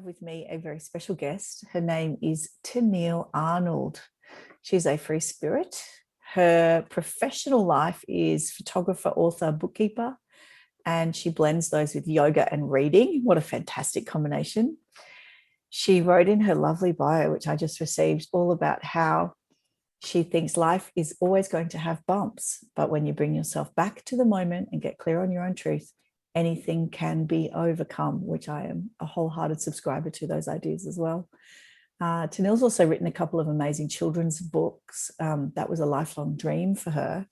with me a very special guest. Her name is Teniele Arnold. She's a free spirit. Her professional life is photographer, author, bookkeeper, and she blends those with yoga and reading. What a fantastic combination. She wrote in her lovely bio, which I just received, all about how she thinks life is always going to have bumps, but when you bring yourself back to the moment and get clear on your own truth, anything can be overcome, which I am a wholehearted subscriber to those ideas as well. Teniele's also written a couple of amazing children's books. That was a lifelong dream for her.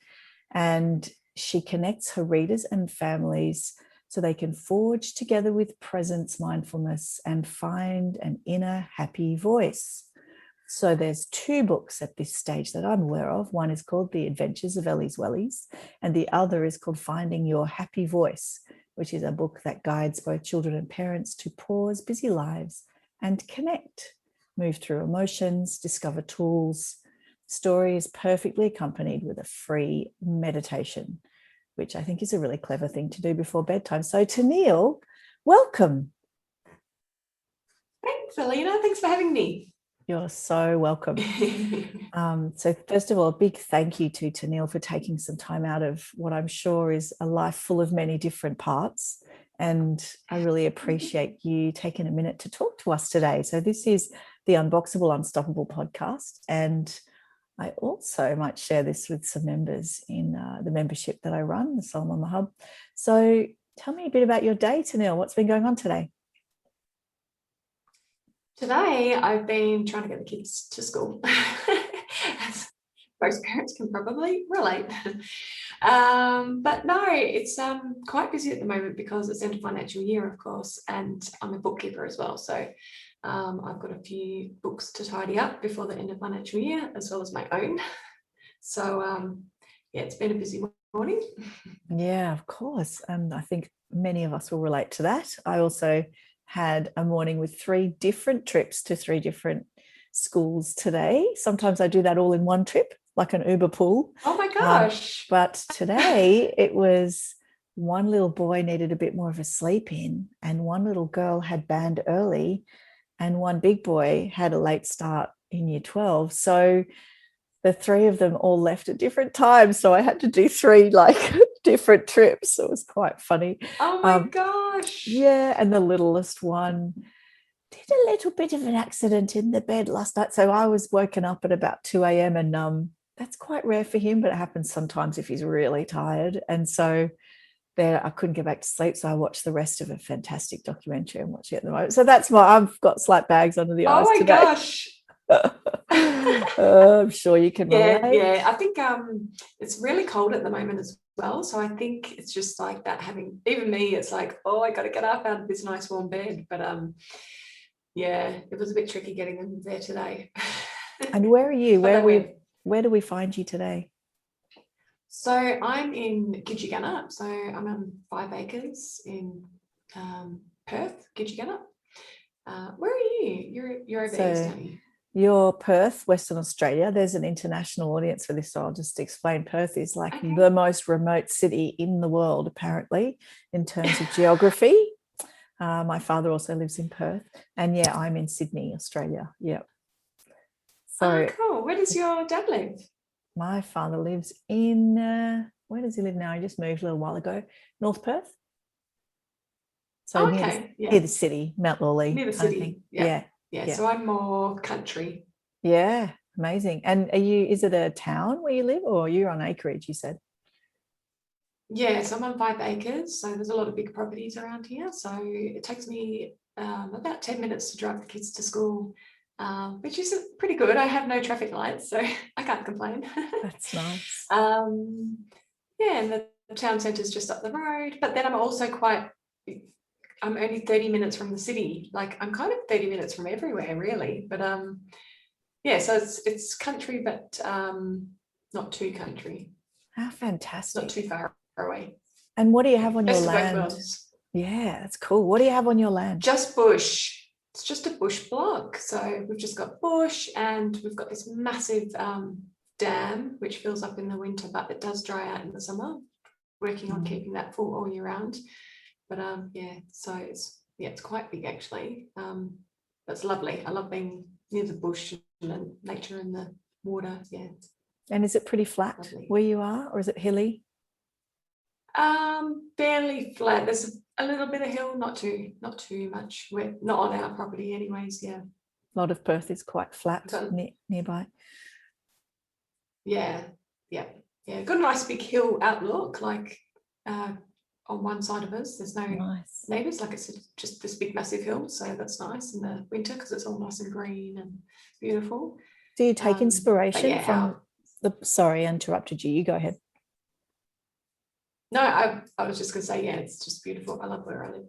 And she connects her readers and families so they can forge together with presence, mindfulness, and find an inner happy voice. So there's 2 books at this stage that I'm aware of. One is called The Adventures of Ellie's Wellies, and the other is called Finding Your Happy Voice, which is a book that guides both children and parents to pause busy lives and connect, move through emotions, discover tools. The story is perfectly accompanied with a free meditation, which I think is a really clever thing to do before bedtime. So Teniele, welcome. Thanks, Alina. Thanks for having me. You're so welcome. So first of all, a big thank you to Teniele for taking some time out of what I'm sure is a life full of many different parts. And I really appreciate you taking a minute to talk to us today. So this is the Unboxable, Unstoppable podcast. And I also might share this with some members in the membership that I run, the Soul Mama Hub. So tell me a bit about your day, Teniele. What's been going on today? Today, I've been trying to get the kids to school. As most parents can probably relate. But no, it's quite busy at the moment because it's end of financial year, of course, and I'm a bookkeeper as well. So I've got a few books to tidy up before the end of financial year, as well as my own. So yeah, it's been a busy morning. Yeah, of course. And I think many of us will relate to that. I also had a morning with 3 different trips to 3 different schools today. Sometimes I do that all in one trip, like an Uber pool. Oh my gosh. But today it was one little boy needed a bit more of a sleep in, and one little girl had band early, and one big boy had a late start in year 12. So the 3 of them all left at different times. So I had to do 3 different trips. It was quite funny. Oh my gosh. Yeah. And the littlest one did a little bit of an accident in the bed last night. So I was woken up at about 2 a.m. and that's quite rare for him, but it happens sometimes if he's really tired. And so there I couldn't get back to sleep. So I watched the rest of a fantastic documentary I'm watching at the moment. So that's I've got slight bags under the eyes today. Oh my gosh. I'm sure you can relate. Yeah. I think it's really cold at the moment as well. So I think it's just like that having, even me, it's like, oh, I got to get up out of this nice warm bed. But yeah, it was a bit tricky getting them there today. And where are you? Where do we find you today? So I'm in Gidgee. So I'm on 5 acres in Perth, Gidgee. Where are you? You're over east, aren't you? You're Perth, Western Australia. There's an international audience for this, so I'll just explain. Perth is like the most remote city in the world, apparently, in terms of geography. My father also lives in Perth. And yeah, I'm in Sydney, Australia. Yeah. So cool. Where does your dad live? My father lives in, where does he live now? He just moved a little while ago. North Perth. So near the city, Mount Lawley. Near the city. Yeah. So I'm more country. Yeah, amazing. And is it a town where you live, or you're on acreage, you said? Yeah, so I'm on 5 acres. So there's a lot of big properties around here. So it takes me about 10 minutes to drive the kids to school, which is pretty good. I have no traffic lights, so I can't complain. That's nice. Yeah, and the town centre is just up the road. But then I'm also I'm only 30 minutes from the city. Like I'm kind of 30 minutes from everywhere, really. But yeah, so it's country, but not too country. How fantastic! Not too far away. And what do you have on your land? Yeah, that's cool. What do you have on your land? Just bush. It's just a bush block. So we've just got bush, and we've got this massive dam which fills up in the winter, but it does dry out in the summer. Working on keeping that full all year round. But yeah, so it's quite big actually. that's lovely. I love being near the bush and the nature and the water. Yeah. And is it pretty flat Lovely. where you are, or is it hilly? Fairly flat. There's a little bit of hill, not too much. We're not on our property anyways. Yeah. A lot of Perth is quite flat nearby. Yeah. Got a nice big hill outlook, like on one side of us. There's no neighbours, like it's just this big massive hill, so that's nice in the winter because it's all nice and green and beautiful. Do you take inspiration from sorry, I interrupted you. You go ahead. No, I was just going to say, yeah, it's just beautiful. I love where I live.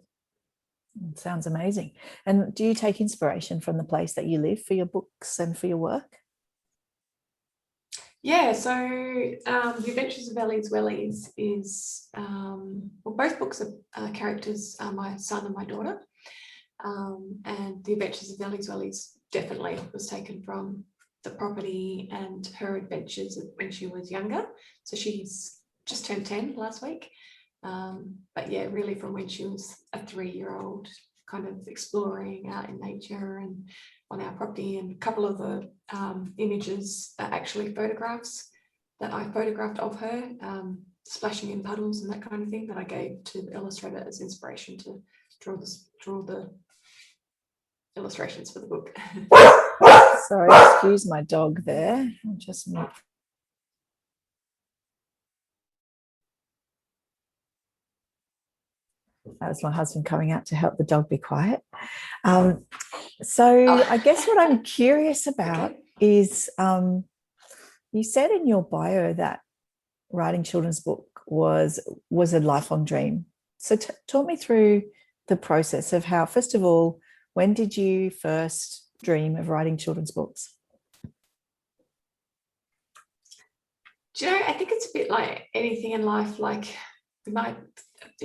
It sounds amazing. And do you take inspiration from the place that you live for your books and for your work? Yeah, so The Adventures of Ellie's Wellies is, well, both books are characters are my son and my daughter. And The Adventures of Ellie's Wellies definitely was taken from the property and her adventures when she was younger. So she's just turned 10 last week. But yeah, really from when she was a 3-year-old, kind of exploring out in nature and on our property. And a couple of the images are actually photographs that I photographed of her, splashing in puddles and that kind of thing, that I gave to the illustrator as inspiration to draw the illustrations for the book. Sorry, excuse my dog there. I'll just move. That was my husband coming out to help the dog be quiet. So I guess what I'm curious about is you said in your bio that writing children's book was a lifelong dream. So talk me through the process of how, first of all, when did you first dream of writing children's books? Do you know, I think it's a bit like anything in life, like it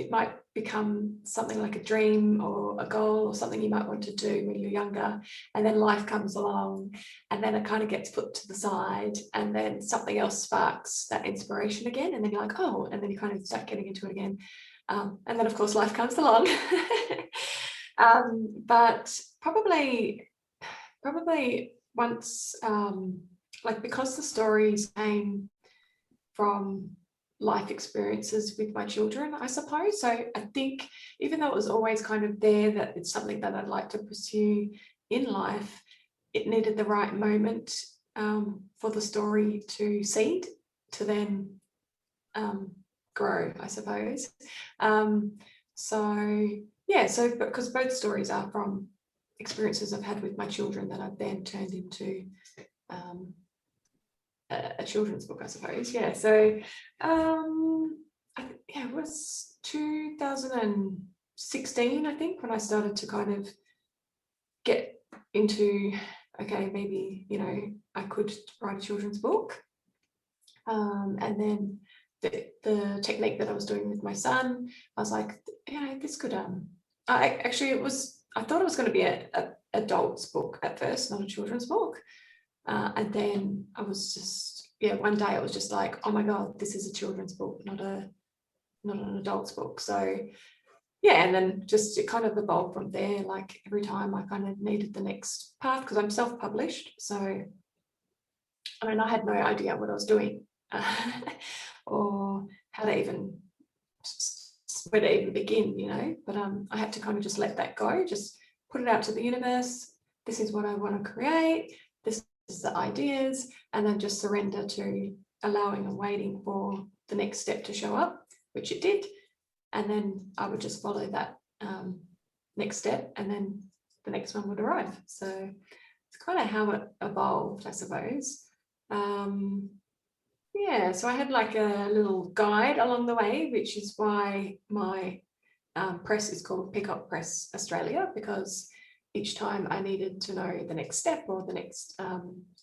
might become something like a dream or a goal or something you might want to do when you're younger, and then life comes along and then it kind of gets put to the side, and then something else sparks that inspiration again, and then you're like, oh, and then you kind of start getting into it again, and then of course life comes along. But probably once, like, because the stories came from life experiences with my children, I suppose. So I think even though it was always kind of there that it's something that I'd like to pursue in life, it needed the right moment for the story to seed, to then grow, I suppose. So yeah, so because both stories are from experiences I've had with my children that I've then turned into a children's book, I suppose. Yeah, so it was 2016, I think, when I started to kind of get into, okay, maybe, you know, I could write a children's book. And then the technique that I was doing with my son, I was like, you know, this could I thought it was going to be a adult's book at first, not a children's book. And then I was just, one day I was just like, oh my God, this is a children's book, not an adult's book. So yeah, and then just it kind of evolved from there. Like every time I kind of needed the next path, because I'm self-published. So I mean, I had no idea what I was doing or how to even, where to even begin, you know, but I had to kind of just let that go, just put it out to the universe. This is what I want to create. This is the ideas, and then just surrender to allowing and waiting for the next step to show up, which it did. And then I would just follow that next step, and then the next one would arrive. So it's kind of how it evolved, I suppose. Yeah, so I had like a little guide along the way, which is why my press is called Peacock Press Australia, because each time I needed to know the next step or the next,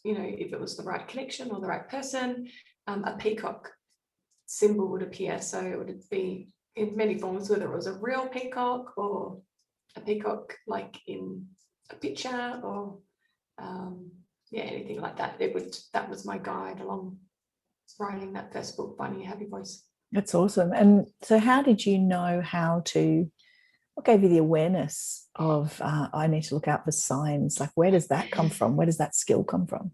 you know, if it was the right connection or the right person, a peacock symbol would appear. So it would be in many forms, whether it was a real peacock or a peacock like in a picture or anything like that. That was my guide along writing that first book, Finding a Happy Voice. That's awesome. And so how did you know how to what gave you the awareness of I need to look out for signs? Like, where does that come from? Where does that skill come from?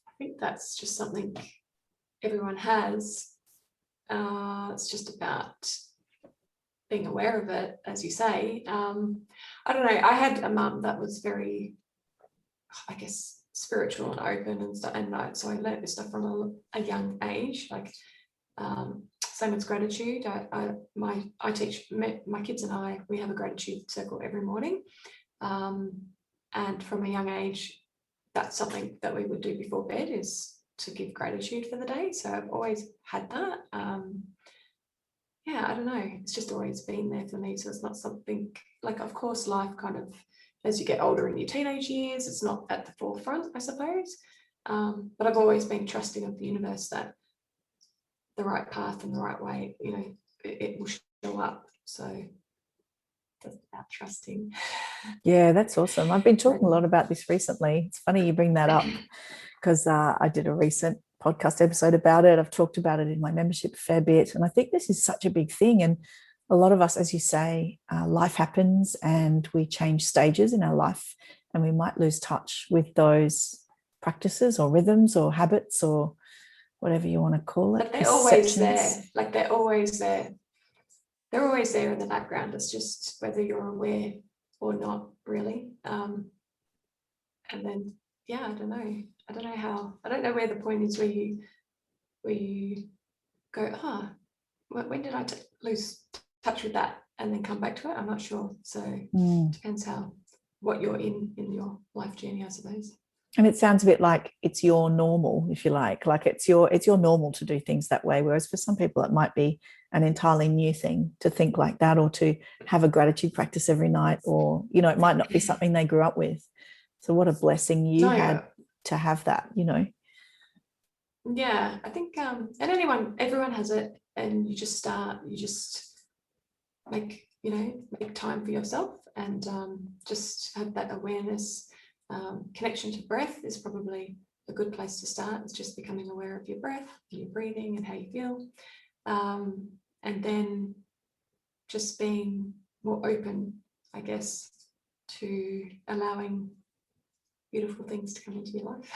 I think that's just something everyone has. It's just about being aware of it, as you say. I don't know. I had a mum that was very, I guess, spiritual and open and stuff, and so I learned this stuff from a young age. Like, same as gratitude. I teach my kids and I. We have a gratitude circle every morning, and from a young age, that's something that we would do before bed, is to give gratitude for the day. So I've always had that. Yeah, I don't know. It's just always been there for me. So it's not something like, of course, life kind of, as you get older in your teenage years, it's not at the forefront, I suppose. But I've always been trusting of the universe that the right path and the right way, you know, it will show up. So that's about trusting. Yeah, that's awesome. I've been talking a lot about this recently. It's funny you bring that up, because I did a recent podcast episode about it. I've talked about it in my membership a fair bit. And I think this is such a big thing. And a lot of us, as you say, life happens and we change stages in our life, and we might lose touch with those practices or rhythms or habits or whatever you want to call it. But they're always there. Like, they're always there. They're always there in the background. It's just whether you're aware or not, really. And then, yeah, I don't know how. I don't know where the point is where you go, when did I lose touch with that, and then come back to it? I'm not sure. So depends what you're in your life journey, I suppose. And it sounds a bit like it's your normal, if you like it's your normal to do things that way. Whereas for some people, it might be an entirely new thing to think like that, or to have a gratitude practice every night, or, you know, it might not be something they grew up with. So what a blessing you had to have that, you know. Yeah, I think, and everyone has it, and you just make time for yourself, and just have that awareness. Connection to breath is probably a good place to start. It's just becoming aware of your breath, your breathing, and how you feel, and then just being more open, I guess, to allowing beautiful things to come into your life.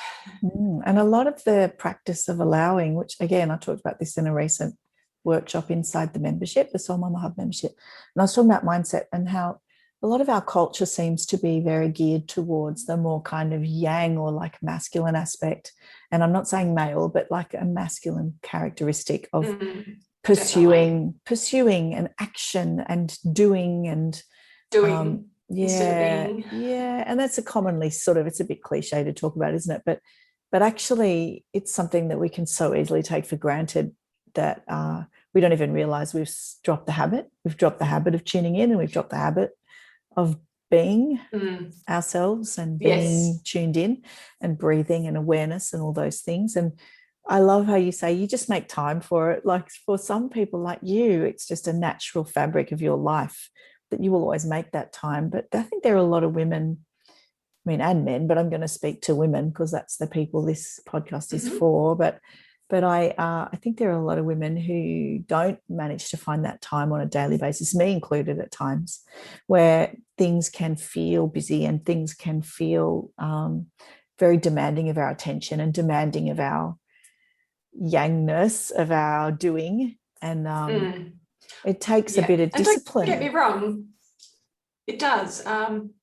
And a lot of the practice of allowing, which again, I talked about this in a recent workshop inside the membership, the Soul Mama Hub membership, and I was talking about mindset and how a lot of our culture seems to be very geared towards the more kind of yang or like masculine aspect. And I'm not saying male, but like a masculine characteristic of pursuing and action and doing. Yeah. And that's a commonly sort of, it's a bit cliche to talk about, isn't it? But actually it's something that we can so easily take for granted, that we don't even realize we've dropped the habit. We've dropped the habit of tuning in, and we've dropped the habit of being ourselves and being tuned in and breathing and awareness and all those things. And I love how you say you just make time for it. Like, for some people like you, it's just a natural fabric of your life that you will always make that time. But I think there are a lot of women, I mean, and men, but I'm going to speak to women because that's the people this podcast is for. But I think there are a lot of women who don't manage to find that time on a daily basis, me included at times, where things can feel busy and things can feel very demanding of our attention and demanding of our yangness, of our doing. And it takes a bit of discipline. Don't get me wrong, it does.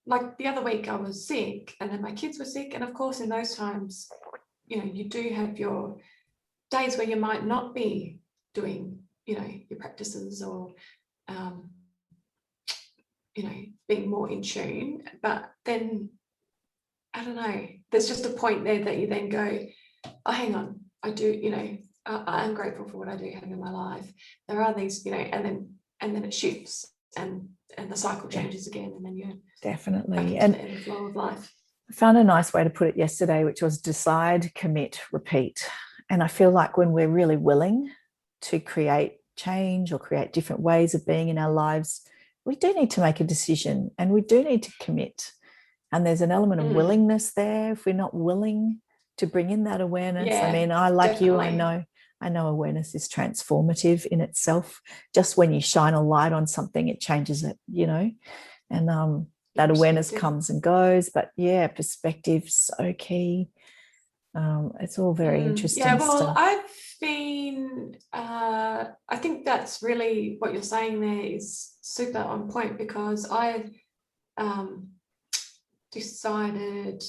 Like the other week I was sick, and then my kids were sick. And of course, in those times, you know, you do have your days where you might not be doing, you know, your practices, or being more in tune. But then, I don't know, there's just a point there that you then go, oh, hang on, I do, you know, I am grateful for what I do have in my life. There are these, you know, and then it shifts, and the cycle changes again, and then you're definitely and the flow of life. I found a nice way to put it yesterday, which was decide, commit, repeat. And I feel like when we're really willing to create change or create different ways of being in our lives, we do need to make a decision, and we do need to commit. And there's an element of willingness there. If we're not willing to bring in that awareness, I mean, I like definitely. You, I know awareness is transformative in itself. Just when you shine a light on something, it changes it, and that awareness comes and goes. But yeah, perspective, so key. It's all very interesting stuff. I've been, I think that's really what you're saying there is super on point, because I decided,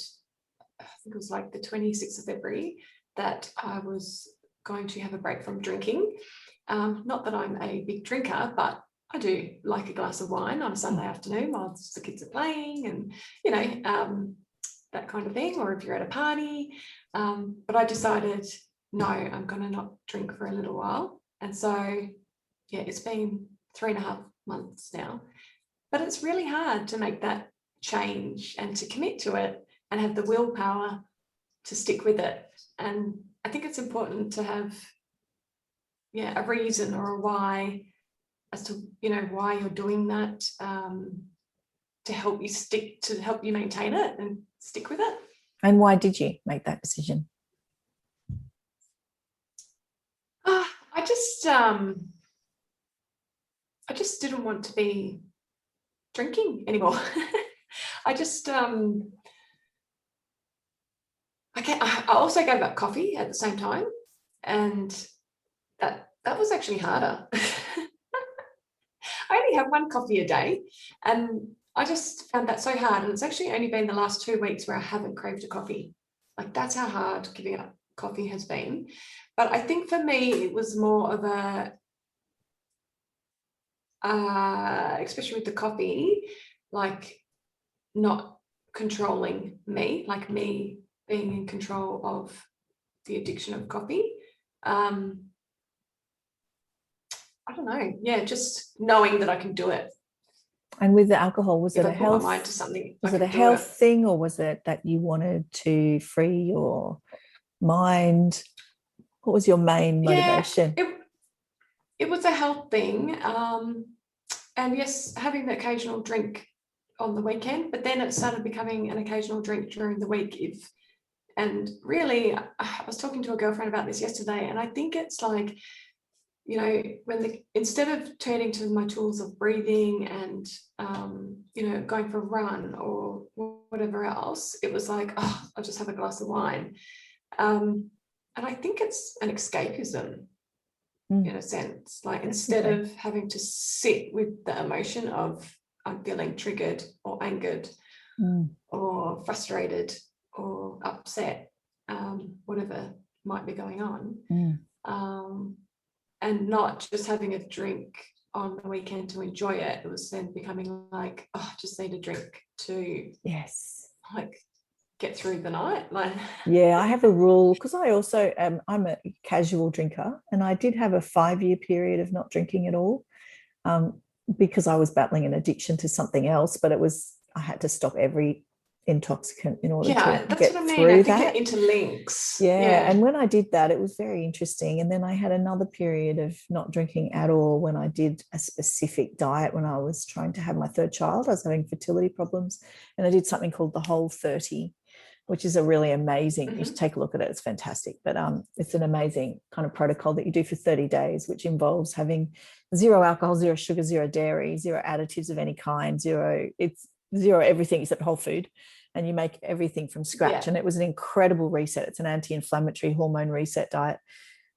I think it was like the 26th of February, that I was going to have a break from drinking. Not that I'm a big drinker, but I do like a glass of wine on a Sunday afternoon while the kids are playing, and that kind of thing, or if you're at a party. But I decided, no, I'm going to not drink for a little while. And so, yeah, it's been 3.5 months now, but it's really hard to make that change and to commit to it and have the willpower to stick with it. And I think it's important to have, a reason or a why as to, why you're doing that, to help you maintain it and stick with it. And why did you make that decision? I just didn't want to be drinking anymore. I also gave up coffee at the same time, and that was actually harder. I only have 1 coffee a day, and I just found that so hard. And it's actually only been the last 2 weeks where I haven't craved a coffee. Like, that's how hard giving up coffee has been. But I think for me, it was more of a, especially with the coffee, like not controlling me, like me being in control of the addiction of coffee. I don't know. Yeah, just knowing that I can do it. And with the alcohol, was it a health? My mind to something. Was it a health thing, or was it that you wanted to free your mind? What was your main motivation? It was a health thing. And yes, having the occasional drink on the weekend, but then it started becoming an occasional drink during the week. And really, I was talking to a girlfriend about this yesterday, and I think it's like, instead of turning to my tools of breathing and, going for a run or whatever else, it was like, I'll just have a glass of wine. And I think it's an escapism in a sense, like instead of having to sit with the emotion of I'm feeling triggered or angered or frustrated or upset, whatever might be going on. And not just having a drink on the weekend to enjoy it. It was then becoming like, I just need a drink to get through the night. Yeah, I have a rule, because I also I'm a casual drinker, and I did have a 5-year period of not drinking at all, because I was battling an addiction to something else. But I had to stop every intoxicant in order to get what I mean. Through that. It interlinks. Yeah, and when I did that, it was very interesting. And then I had another period of not drinking at all when I did a specific diet when I was trying to have my 3rd child. I was having fertility problems, and I did something called the Whole30, which is a really amazing, you should take a look at it, it's fantastic. But it's an amazing kind of protocol that you do for 30 days, which involves having 0 alcohol, 0 sugar, 0 dairy, 0 additives of any kind, it's 0 everything except whole food, and you make everything from scratch. And it was an incredible reset. It's an anti-inflammatory hormone reset diet,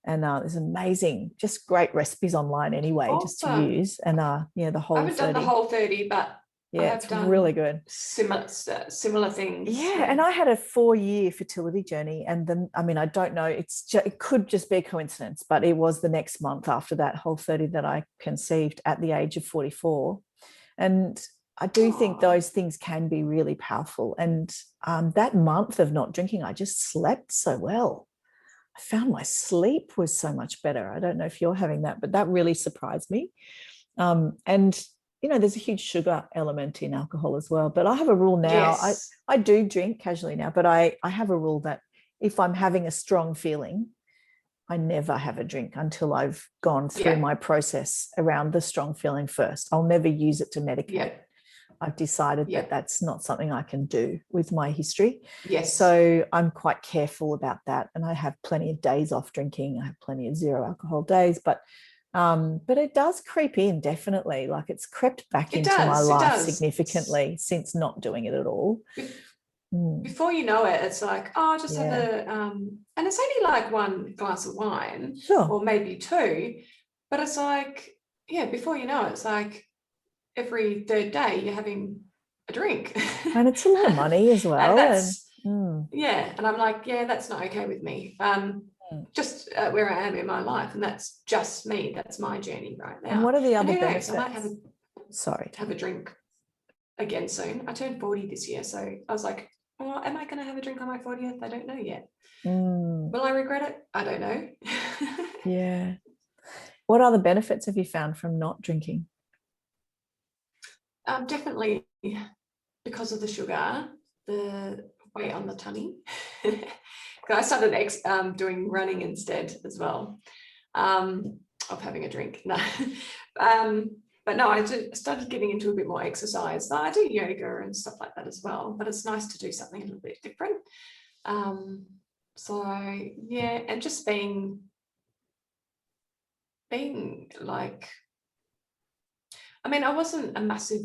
and there's amazing, just great recipes online anyway, just to use. And the whole, I haven't done the Whole30, but it's really good. Similar things. Yeah, and I had a 4-year fertility journey, and then I don't know, it could just be a coincidence, but it was the next month after that Whole30 that I conceived at the age of 44. And I do think those things can be really powerful. And that month of not drinking, I just slept so well. I found my sleep was so much better. I don't know if you're having that, but that really surprised me. And there's a huge sugar element in alcohol as well. But I have a rule now. Yes. I do drink casually now, but I have a rule that if I'm having a strong feeling, I never have a drink until I've gone through my process around the strong feeling first. I'll never use it to medicate. I've decided Yeah. that that's not something I can do with my history. Yes. So I'm quite careful about that. And I have plenty of days off drinking. I have plenty of zero alcohol days, but it does creep in, definitely. Like it's crept back It into my does. It life does. significantly since not doing it at all. Before you know it, it's like, oh, just have Yeah. and it's only like one glass of wine Sure. or maybe two, but it's like, yeah, before you know it, it's like every third day you're having a drink. And it's a lot of money as well. And that's, and yeah, and I'm like, yeah, that's not okay with me. Just where I am in my life, and that's just me. That's my journey right now. and what are the other who knows, benefits? I might have a drink again soon. I turned 40 this year, so I was like, oh, am I going to have a drink on my 40th? I don't know yet. Will I regret it? I don't know. Yeah. What other benefits have you found from not drinking? Definitely because of the sugar, the weight on the tummy. I started doing running instead as well, of having a drink. No. But no, I started getting into a bit more exercise. I do yoga and stuff like that as well, but it's nice to do something a little bit different. So yeah, and just being like, I mean, I wasn't a massive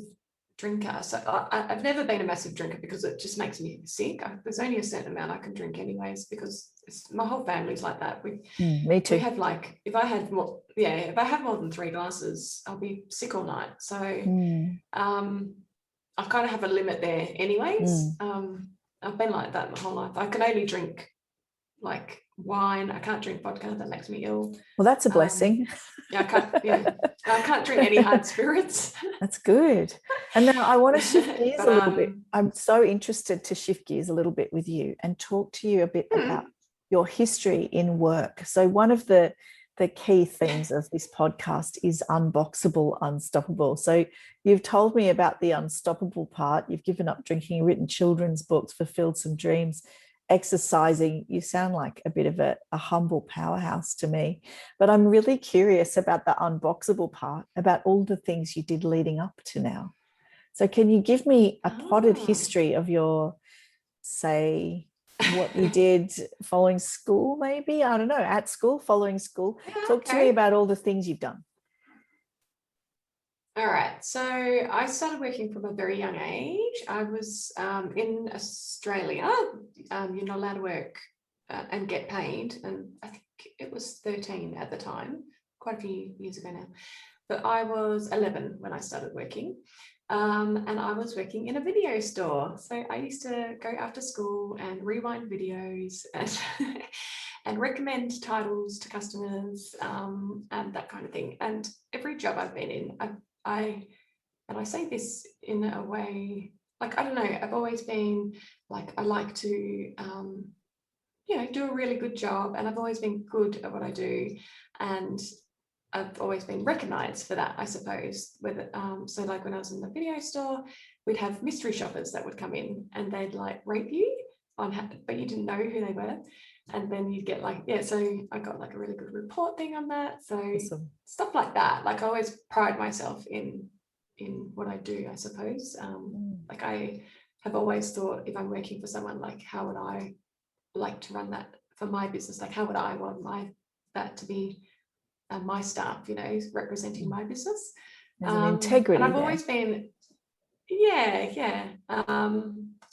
drinker, so I've never been a massive drinker because it just makes me sick. There's only a certain amount I can drink anyways, because my whole family's like that. Me too. We have like, if I have more than 3 glasses, I'll be sick all night. So I kind of have a limit there anyways. I've been like that my whole life. I can only drink like wine. I can't drink vodka. That makes me ill. Well, that's a blessing. I can't drink any hard spirits. That's good. And now I want to shift gears a little bit. I'm so interested to shift gears a little bit with you and talk to you a bit about your history in work. So one of the key themes of this podcast is unboxable, unstoppable. So you've told me about the unstoppable part. You've given up drinking, written children's books, fulfilled some dreams, exercising. You sound like a bit of a humble powerhouse to me, but I'm really curious about the unboxable part, about all the things you did leading up to now. So can you give me a potted history of your, say, what you did following school, maybe? I don't know, at school, following school. Talk to me about all the things you've done. All right. So I started working from a very young age. I was in Australia. You're not allowed to work and get paid. And I think it was 13 at the time, quite a few years ago now. But I was 11 when I started working. And I was working in a video store. So I used to go after school and rewind videos and and recommend titles to customers and that kind of thing. And every job I've been in, I say this in a way, like, I don't know, I've always been like, I like to do a really good job, and I've always been good at what I do, and I've always been recognized for that, I suppose. So like when I was in the video store, we'd have mystery shoppers that would come in and they'd like rate you but you didn't know who they were. And then you'd get like, so I got like a really good report thing on that. So Awesome. Stuff like that. Like I always pride myself in what I do, I suppose. Like I have always thought, if I'm working for someone, like how would I like to run that for my business? Like how would I want that to be my staff, representing my business? There's an integrity and I've there. always been,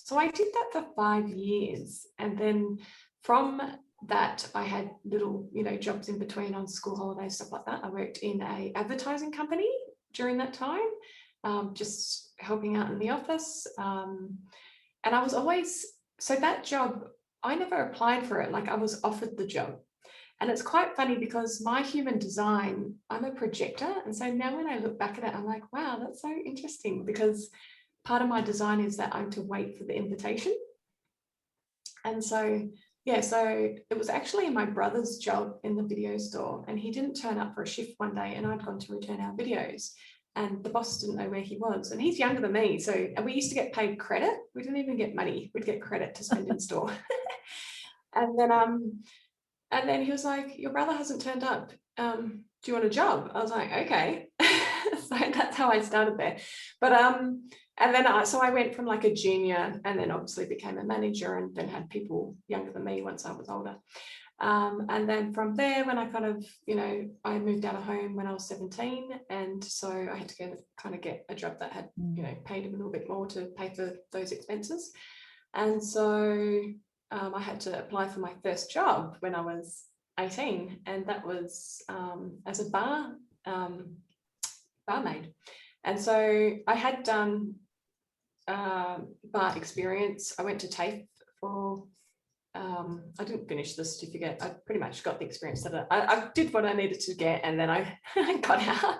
so I did that for 5 years, and then from that I had little jobs in between on school holidays, stuff like that. I worked in a advertising company during that time, just helping out in the office, and I was always, so that job I never applied for it, like I was offered the job. And it's quite funny because my human design, I'm a projector. And so now when I look back at it, I'm like, wow, that's so interesting, because part of my design is that I'm to wait for the invitation. And so, so it was actually my brother's job in the video store, and he didn't turn up for a shift one day, and I'd gone to return our videos, and the boss didn't know where he was. And he's younger than me. And we used to get paid credit. We didn't even get money. We'd get credit to spend in store. And then he was like, your brother hasn't turned up. Do you want a job? I was like, okay. So that's how I started there. But And then so I went from like a junior and then obviously became a manager and then had people younger than me once I was older. And then from there, when I kind of, I moved out of home when I was 17. And so I had to get a job that had, paid a little bit more to pay for those expenses. And so I had to apply for my first job when I was 18. And that was as a barmaid. And so I had done bar experience. I went to TAFE for I didn't finish the certificate. I pretty much got the experience that I did what I needed to get, and then I got out,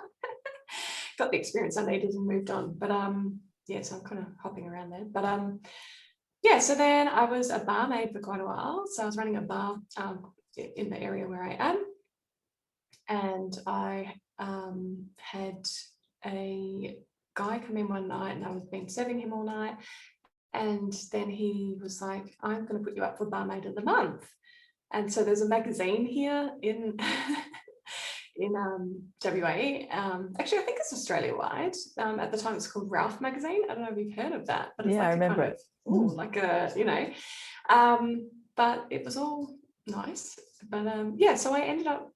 got the experience I needed and moved on. But so I'm kind of hopping around there. But so then I was a barmaid for quite a while. So I was running a bar in the area where I am, and I had a guy come in one night, and I was been serving him all night. And then he was like, I'm going to put you up for Barmaid of the Month. And so there's a magazine here in WA. Actually, I think it's Australia-wide. At the time, it's called Ralph Magazine. I don't know if you've heard of that. But it's I remember it. Like a, but it was all nice. But so I ended up,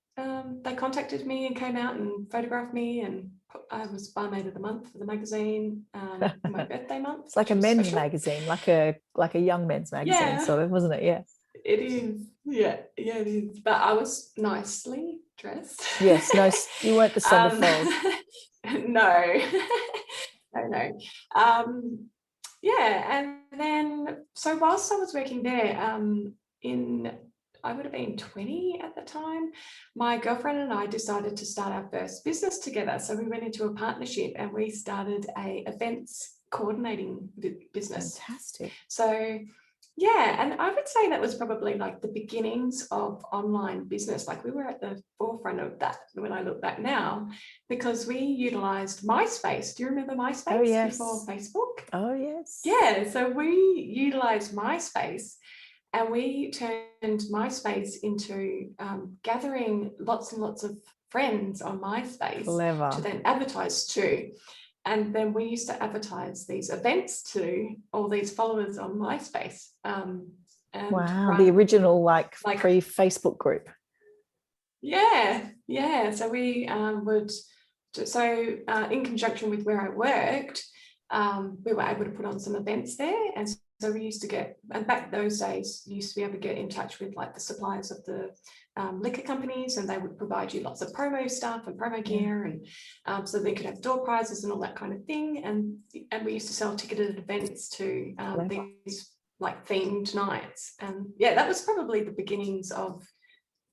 they contacted me and came out and photographed me, and I was Barmaid of the Month for the magazine, my birthday month. It's like a men's magazine, like a young men's magazine, sort of, wasn't it? Yeah. It is. Yeah, it is. But I was nicely dressed. Yes, no, you weren't the centerfold. No. No. And then, so whilst I was working there, I would have been 20 at the time, my girlfriend and I decided to start our first business together. So we went into a partnership and we started a events coordinating business. Fantastic. So and I would say that was probably like the beginnings of online business. Like we were at the forefront of that when I look back now, because we utilized MySpace. Do you remember MySpace? Oh, yes. Before Facebook? Oh, yes. Yeah, so we utilized MySpace. And we turned MySpace into gathering lots and lots of friends on MySpace. Clever. To then advertise to. And then we used to advertise these events to all these followers on MySpace. Wow, the original like pre-Facebook group. Yeah. So we would, in conjunction with where I worked, we were able to put on some events there. And so we used to get, and back those days, you used to be able to get in touch with like the suppliers of the liquor companies, and they would provide you lots of promo stuff and promo gear, and so they could have door prizes and all that kind of thing. And we used to sell ticketed events to these like themed nights. And that was probably the beginnings of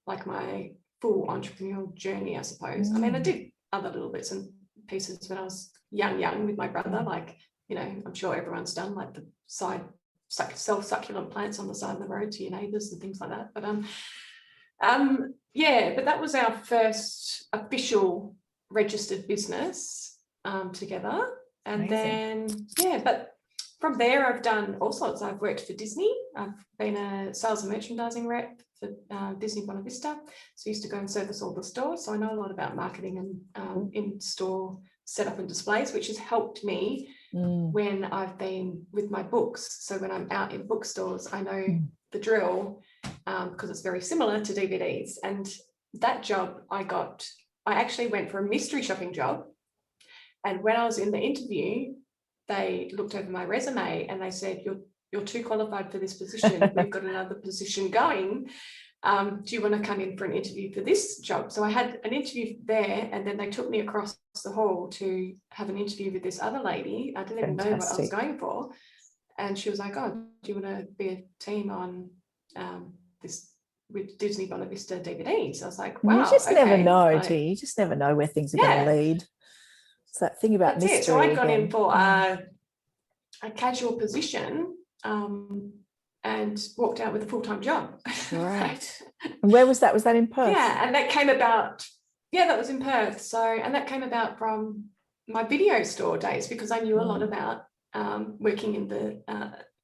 like my full entrepreneurial journey, I suppose. I mean, I did other little bits and pieces when I was young with my brother, like, I'm sure everyone's done like the sell succulent plants on the side of the road to your neighbours and things like that. But but that was our first official registered business together. And Amazing. then but from there I've done all sorts. I've worked for Disney. I've been a sales and merchandising rep for Disney Buena Vista. So I used to go and service all the stores. So I know a lot about marketing and in-store setup and displays, which has helped me when I've been with my books. So when I'm out in bookstores, I know the drill because it's very similar to DVDs. And that job I actually went for a mystery shopping job. And when I was in the interview, they looked over my resume and they said, you're too qualified for this position. We've got another position going. Do you want to come in for an interview for this job? So I had an interview there, and then they took me across the hall to have an interview with this other lady. I didn't even know what I was going for. And she was like, oh, do you want to be a team on this with Disney Buena Vista DVDs? I was like, wow. You just never know, do you? You just never know where things are going to lead. It's that thing about mystery. So I got in for a casual position and walked out with a full-time job. Right. And where was that? Was that in Perth? Yeah, and that came about, that was in Perth. So, and that came about from my video store days, because I knew a lot about working in the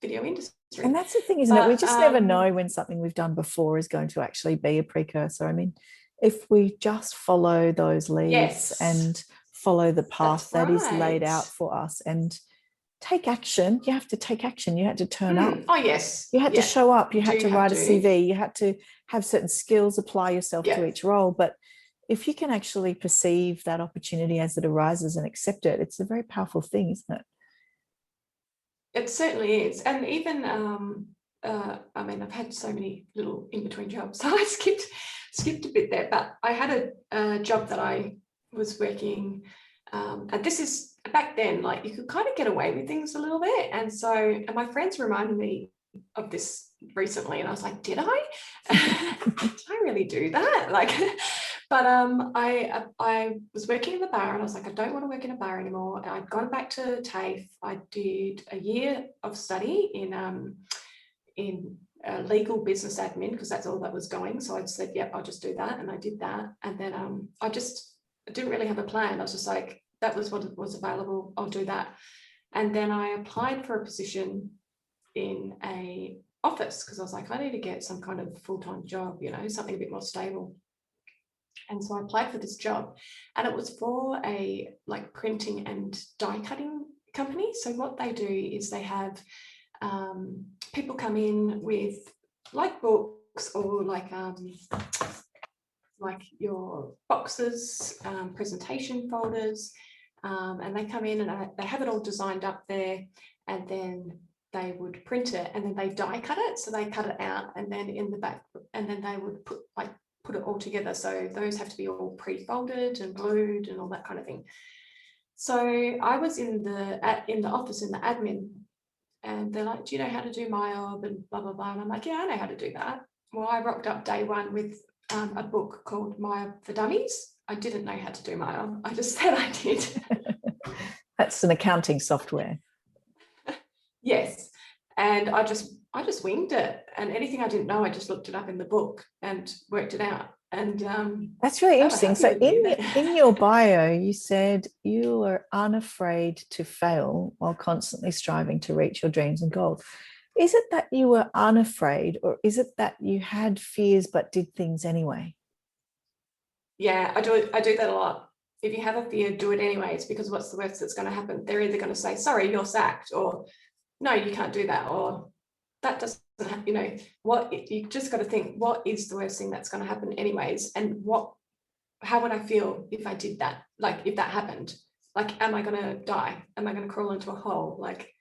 video industry. And that's the thing, isn't it? We just never know when something we've done before is going to actually be a precursor. I mean, if we just follow those leads and follow the path that is laid out for us, and take action. You have to take action. You had to turn up. Oh, yes. You had to Yeah. show up. You You had do to have write a to. CV. You had to have certain skills, apply yourself Yeah. to each role. But if you can actually perceive that opportunity as it arises and accept it, it's a very powerful thing, isn't it? It certainly is. And even, I mean, I've had so many little in-between jobs, so I skipped a bit there, but I had a job that I was working, and this is back then, like you could kind of get away with things a little bit. And my friends reminded me of this recently, and I was like, did I? Did I really do that? Like, but I was working in the bar, and I was like, I don't want to work in a bar anymore. And I'd gone back to TAFE. I did a year of study in legal business admin, because that's all that was going. So I said, yep, I'll just do that, and I did that. And then I didn't really have a plan. I was just like, that was what was available. I'll do that. And then I applied for a position in a office, because I was like, I need to get some kind of full-time job, you know, something a bit more stable. And so I applied for this job, and it was for a like printing and die cutting company. So what they do is they have people come in with like books or like your boxes, presentation folders, and they come in and they have it all designed up there, and then they would print it, and then they die cut it. So they cut it out, and then in the back, and then they would put it all together. So those have to be all pre-folded and glued and all that kind of thing. So I was in the office in the admin, and they're like, do you know how to do MYOB and blah, blah, blah. And I'm like, yeah, I know how to do that. Well, I rocked up day one with a book called MYOB for Dummies. I didn't know how to do MYOB. I just said I did. That's an accounting software. Yes. And I just winged it. And anything I didn't know, I just looked it up in the book and worked it out. And that's really interesting. So in your bio, you said you are unafraid to fail while constantly striving to reach your dreams and goals. Is it that you were unafraid, or is it that you had fears but did things anyway? Yeah, I do that a lot. If you have a fear, do it anyways, because what's the worst that's going to happen? They're either going to say, sorry, you're sacked, or no, you can't do that, or that doesn't happen. You know what, you just got to think, what is the worst thing that's going to happen anyways, and how would I feel if I did that? Like, if that happened, like, am I going to die? Am I going to crawl into a hole? Like,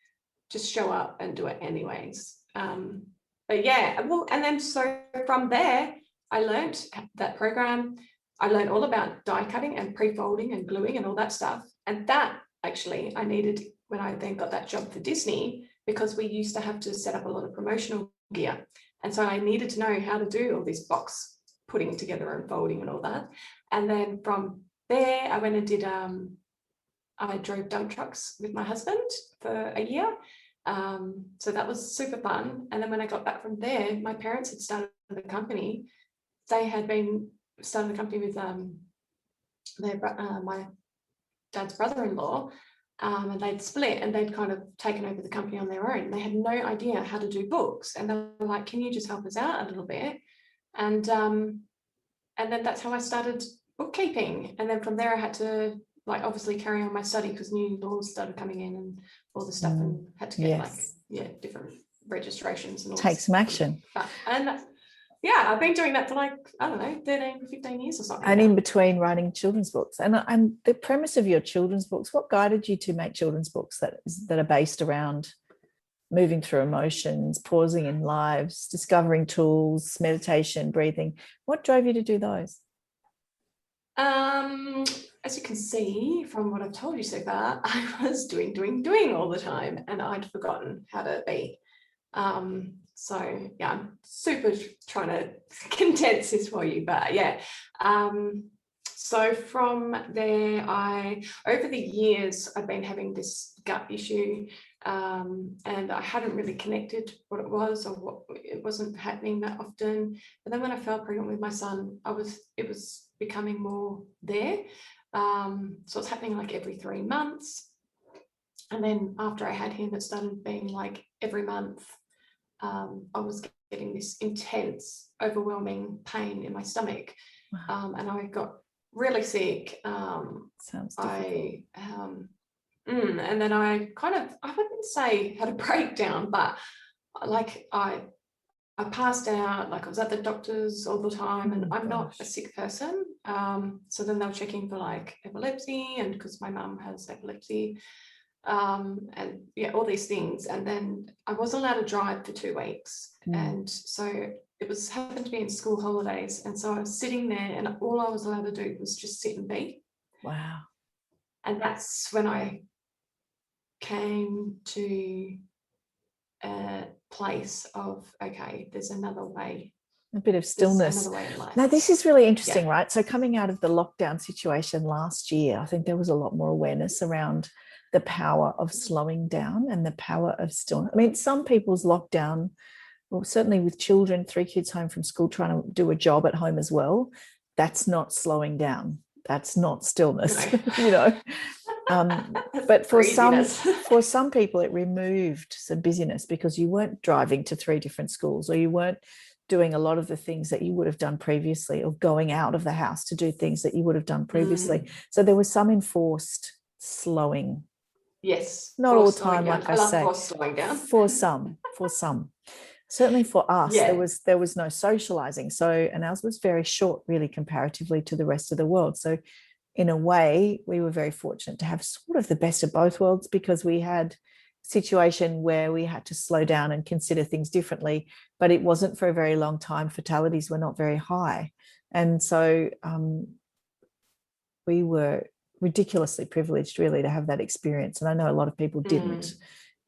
just show up and do it anyways. But yeah, well, and then so from there, I learned that program. I learned all about die cutting and pre-folding and gluing and all that stuff. And that actually I needed when I then got that job for Disney, because we used to have to set up a lot of promotional gear. And so I needed to know how to do all this box putting together and folding and all that. And then from there, I went and did, I drove dump trucks with my husband for a year. So that was super fun. And then when I got back from there, my parents had started the company. They had been started the company with my dad's brother-in-law, and they'd split, and they'd kind of taken over the company on their own. They had no idea how to do books, and they were like, can you just help us out a little bit? And then that's how I started bookkeeping. And then from there I had to like obviously carry on my study, because new laws started coming in and all the stuff, and had to get different registrations and all. Take some action. And yeah, I've been doing that for like, I don't know, 13, 15 years or something. And in between writing children's books. And the premise of your children's books, what guided you to make children's books that are based around moving through emotions, pausing in lives, discovering tools, meditation, breathing? What drove you to do those? As you can see from what I've told you so far, I was doing all the time, and I'd forgotten how to be. So yeah, I'm super trying to condense this for you, but yeah. So from there, over the years, I've been having this gut issue, and I hadn't really connected what it was, or it wasn't happening that often. But then when I fell pregnant with my son, it was becoming more there. So it's happening like every 3 months. And then after I had him, it started being like every month. I was getting this intense, overwhelming pain in my stomach. And I got really sick. Sounds difficult. And then I wouldn't say had a breakdown, but like I passed out, like I was at the doctor's all the time, and I'm not a sick person. So then they were checking for like epilepsy, and because my mum has epilepsy, and yeah, all these things. And then I wasn't allowed to drive for 2 weeks. And so it happened to be in school holidays. And so I was sitting there, and all I was allowed to do was just sit and be. Wow. And that's when I came to a place of, okay, there's another way. A bit of stillness. There's another way in life. Now, this is really interesting, right? So coming out of the lockdown situation last year, I think there was a lot more awareness around the power of slowing down and the power of stillness. I mean, some people's lockdown, well, certainly with children, 3 kids home from school, trying to do a job at home as well, that's not slowing down. That's not stillness, No. you know. But for some people, it removed some busyness because you weren't driving to 3 different schools, or you weren't doing a lot of the things that you would have done previously, or going out of the house to do things that you would have done previously. So there was some enforced slowing. Yes. Not all the time, like I say. Forced slowing down. For some. Certainly for us, there was no socializing. So, and ours was very short, really, comparatively to the rest of the world. So in a way, we were very fortunate to have sort of the best of both worlds, because we had a situation where we had to slow down and consider things differently, but it wasn't for a very long time. Fatalities were not very high. And so we were ridiculously privileged, really, to have that experience. And I know a lot of people didn't.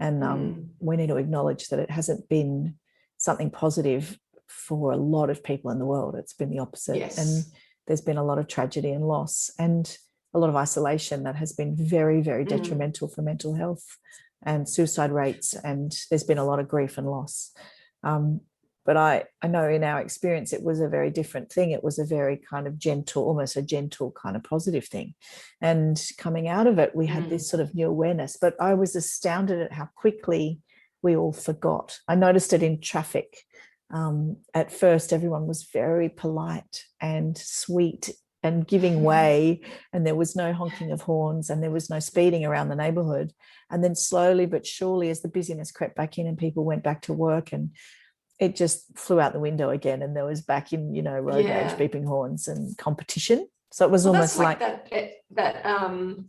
And we need to acknowledge that it hasn't been something positive for a lot of people in the world. It's been the opposite. Yes. And there's been a lot of tragedy and loss, and a lot of isolation that has been very, very detrimental for mental health and suicide rates. And there's been a lot of grief and loss. But I know in our experience, it was a very different thing. It was a very kind of gentle, almost a gentle kind of positive thing. And coming out of it, we had this sort of new awareness. But I was astounded at how quickly we all forgot. I noticed it in traffic. At first, everyone was very polite and sweet and giving way, and there was no honking of horns, and there was no speeding around the neighborhood. And then slowly but surely, as the busyness crept back in and people went back to work, and it just flew out the window again, and there was back in, road rage, beeping horns and competition. So it was almost like that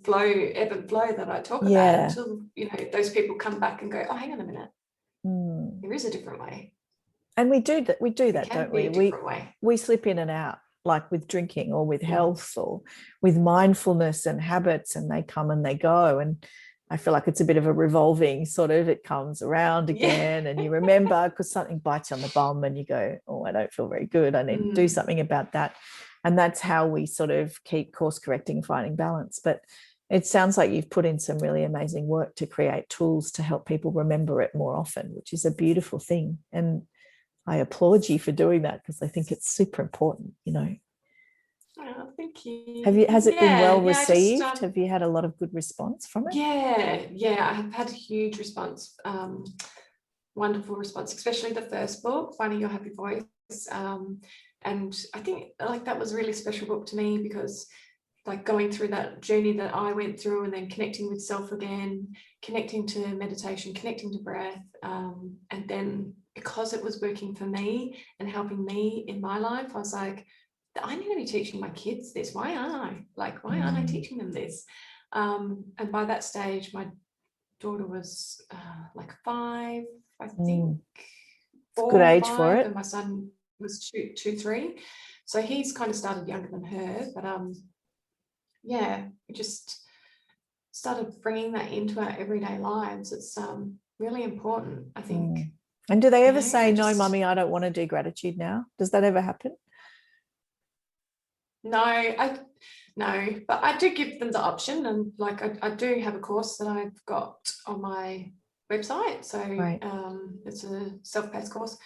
flow, ebb and flow that I talk about, until those people come back and go, oh, hang on a minute, there is a different way. And we do that, don't we? We slip in and out, like with drinking or with health or with mindfulness and habits, and they come and they go. And I feel like it's a bit of a revolving sort of, it comes around again, and you remember because something bites you on the bum and you go, oh, I don't feel very good. I need to do something about that. And that's how we sort of keep course correcting, finding balance. But it sounds like you've put in some really amazing work to create tools to help people remember it more often, which is a beautiful thing. And I applaud you for doing that, because I think it's super important, Oh, thank you. Has it been well received? Have you had a lot of good response from it? Yeah, I have had a huge response, wonderful response, especially the first book, Finding Your Happy Voice. And I think like that was a really special book to me, because like going through that journey that I went through, and then connecting with self again, connecting to meditation, connecting to breath, and then because it was working for me and helping me in my life, I was like, I need to be teaching my kids this. Why aren't I teaching them this? And by that stage, my daughter was like 5, I think. 4, good age 5, for it. And my son was 2, 3. So he's kind of started younger than her. But we just started bringing that into our everyday lives. It's really important, I think. And do they ever say, no, Mummy, I don't want to do gratitude now? Does that ever happen? No, but I do give them the option, and like I do have a course that I've got on my website. So it's a self-paced course.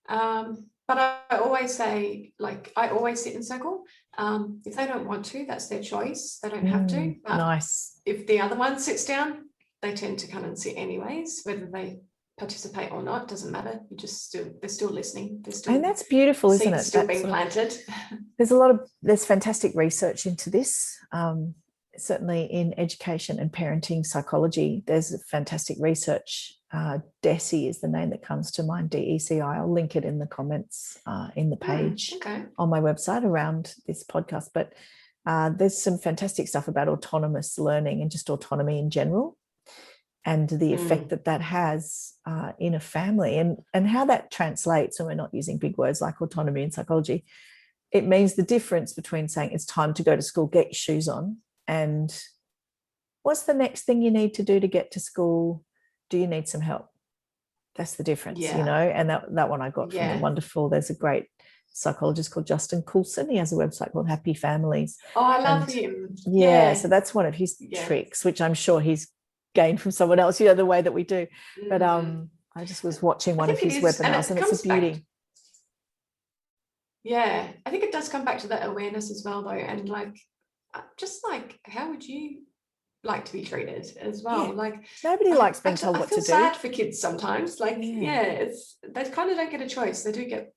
But I always say, like, I always sit in circle. If they don't want to, that's their choice. They don't have to. But if the other one sits down, they tend to come and sit anyways, whether they participate or not, doesn't matter. They're still listening. And that's beautiful, isn't it? Still being planted. There's fantastic research into this. certainly in education and parenting psychology, there's fantastic research. DECI is the name that comes to mind, DECI. I'll link it in the comments in the page on my website around this podcast. But there's some fantastic stuff about autonomous learning and just autonomy in general, and the effect that has in a family, and how that translates. And we're not using big words like autonomy in psychology. It means the difference between saying it's time to go to school, get your shoes on, and what's the next thing you need to do to get to school? Do you need some help? That's the difference, you know. And that one I got from the wonderful, there's a great psychologist called Justin Coulson. He has a website called Happy Families. Oh, I love him. Yeah, so that's one of his tricks, which I'm sure he's gained from someone else, you know, the way that we do. But I just was watching one of his webinars, and it's a beauty. Yeah, I think it does come back to that awareness as well, though, and like, just like, how would you like to be treated as well? Like, nobody likes being told what to do. I feel sad for kids sometimes. Like, it's they kind of don't get a choice. They do get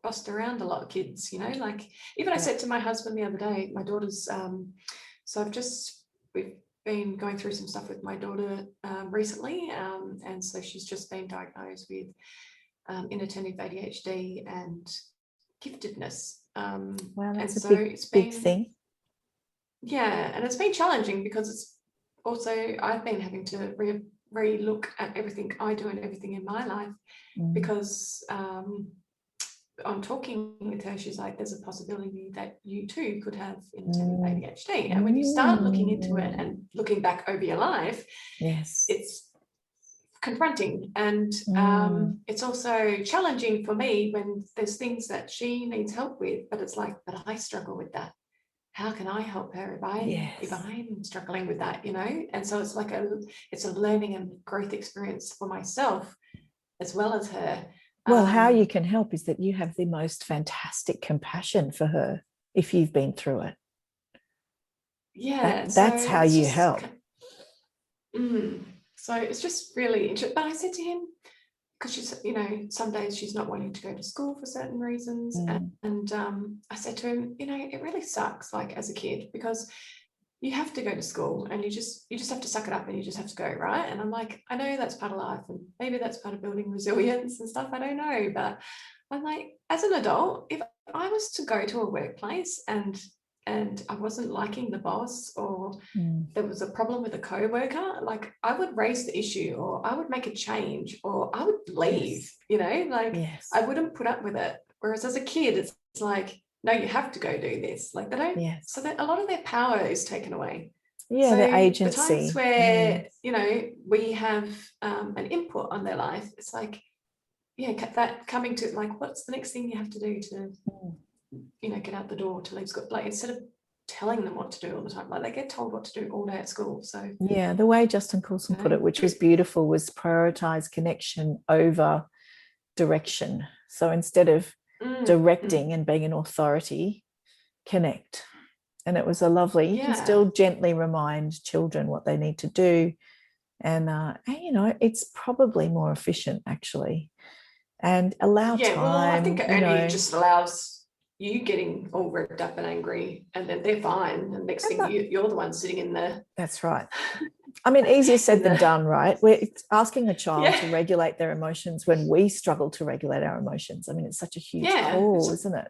bossed around a lot of kids, you know. Like, even I said to my husband the other day, my daughter's so we've been going through some stuff with my daughter recently, and so she's just been diagnosed with inattentive ADHD and giftedness. Wow, that's and a big thing. Yeah, and it's been challenging because it's also, I've been having to re-look at everything I do and everything in my life, because I'm talking with her, she's like, there's a possibility that you too could have inattentive ADHD. And when you start looking into it and looking back over your life, it's confronting, and it's also challenging for me when there's things that she needs help with, but it's like, but I struggle with that. How can I help her if I'm struggling with that, you know? And so it's like it's a learning and growth experience for myself as well as her. Well, how you can help is that you have the most fantastic compassion for her if you've been through it. Yeah, that's how you help. So it's just really interesting. But I said to him, because she's, you know, some days she's not wanting to go to school for certain reasons, and I said to him, you know, it really sucks, like, as a kid, because you have to go to school and you just have to suck it up and you just have to go, right? And I'm like, I know that's part of life, and maybe that's part of building resilience and stuff, I don't know, but I'm like, as an adult, if I was to go to a workplace and I wasn't liking the boss, or there was a problem with a co-worker, like, I would raise the issue, or I would make a change, or I would leave, you know, like, I wouldn't put up with it. Whereas as a kid, it's like, no, you have to go do this. Like, they don't, so that a lot of their power is taken away. Yeah, so the agency. The times where, you know, we have an input on their life, it's like, that coming to, like, what's the next thing you have to do to, you know, get out the door to leave school, like, instead of telling them what to do all the time, like, they get told what to do all day at school. So the way Justin Coulson put it, which was beautiful, was prioritize connection over direction. So instead of directing and being an authority, connect. And it was a lovely, you can still gently remind children what they need to do, and you know, it's probably more efficient actually, and allow time. Well, I think it only just allows you getting all ripped up and angry, and then they're fine, and next thing you're the one sitting in there. That's right. I mean, easier said than done, right? We're asking a child to regulate their emotions when we struggle to regulate our emotions. I mean, it's such a huge call, isn't it?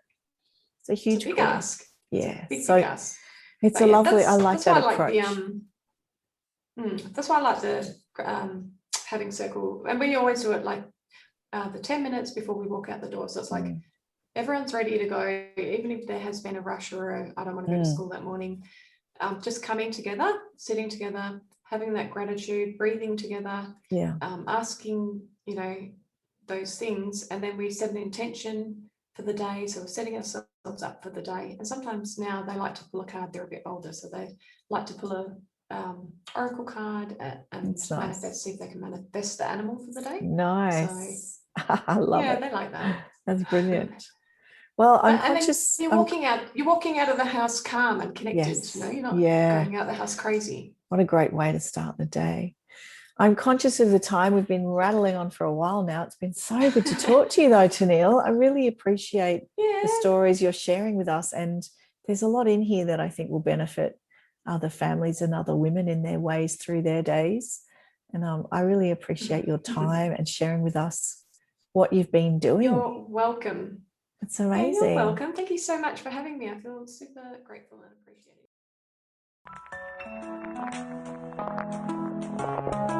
It's a huge big call. ask. Yeah. Big ask. It's a lovely, I like that approach. That's why I like the having circle, and we always do it like the 10 minutes before we walk out the door. So it's like everyone's ready to go, even if there has been a rush or I don't want to go to school that morning. Just coming together, sitting together, having that gratitude, breathing together, asking, you know, those things, and then we set an intention for the day. So we're setting ourselves up for the day. And sometimes now they like to pull a card. They're a bit older, so they like to pull a oracle card and manifest, see if they can manifest the animal for the day. Nice. So, I love it. They like that. That's brilliant. Well, I'm conscious. You're walking out of the house calm and connected. You know, you're not going out the house crazy. What a great way to start the day. I'm conscious of the time. We've been rattling on for a while now. It's been so good to talk to you though, Teniele. I really appreciate the stories you're sharing with us. And there's a lot in here that I think will benefit other families and other women in their ways through their days. And I really appreciate your time and sharing with us what you've been doing. You're welcome. It's amazing. Yeah, you're welcome. Thank you so much for having me. I feel super grateful and appreciative.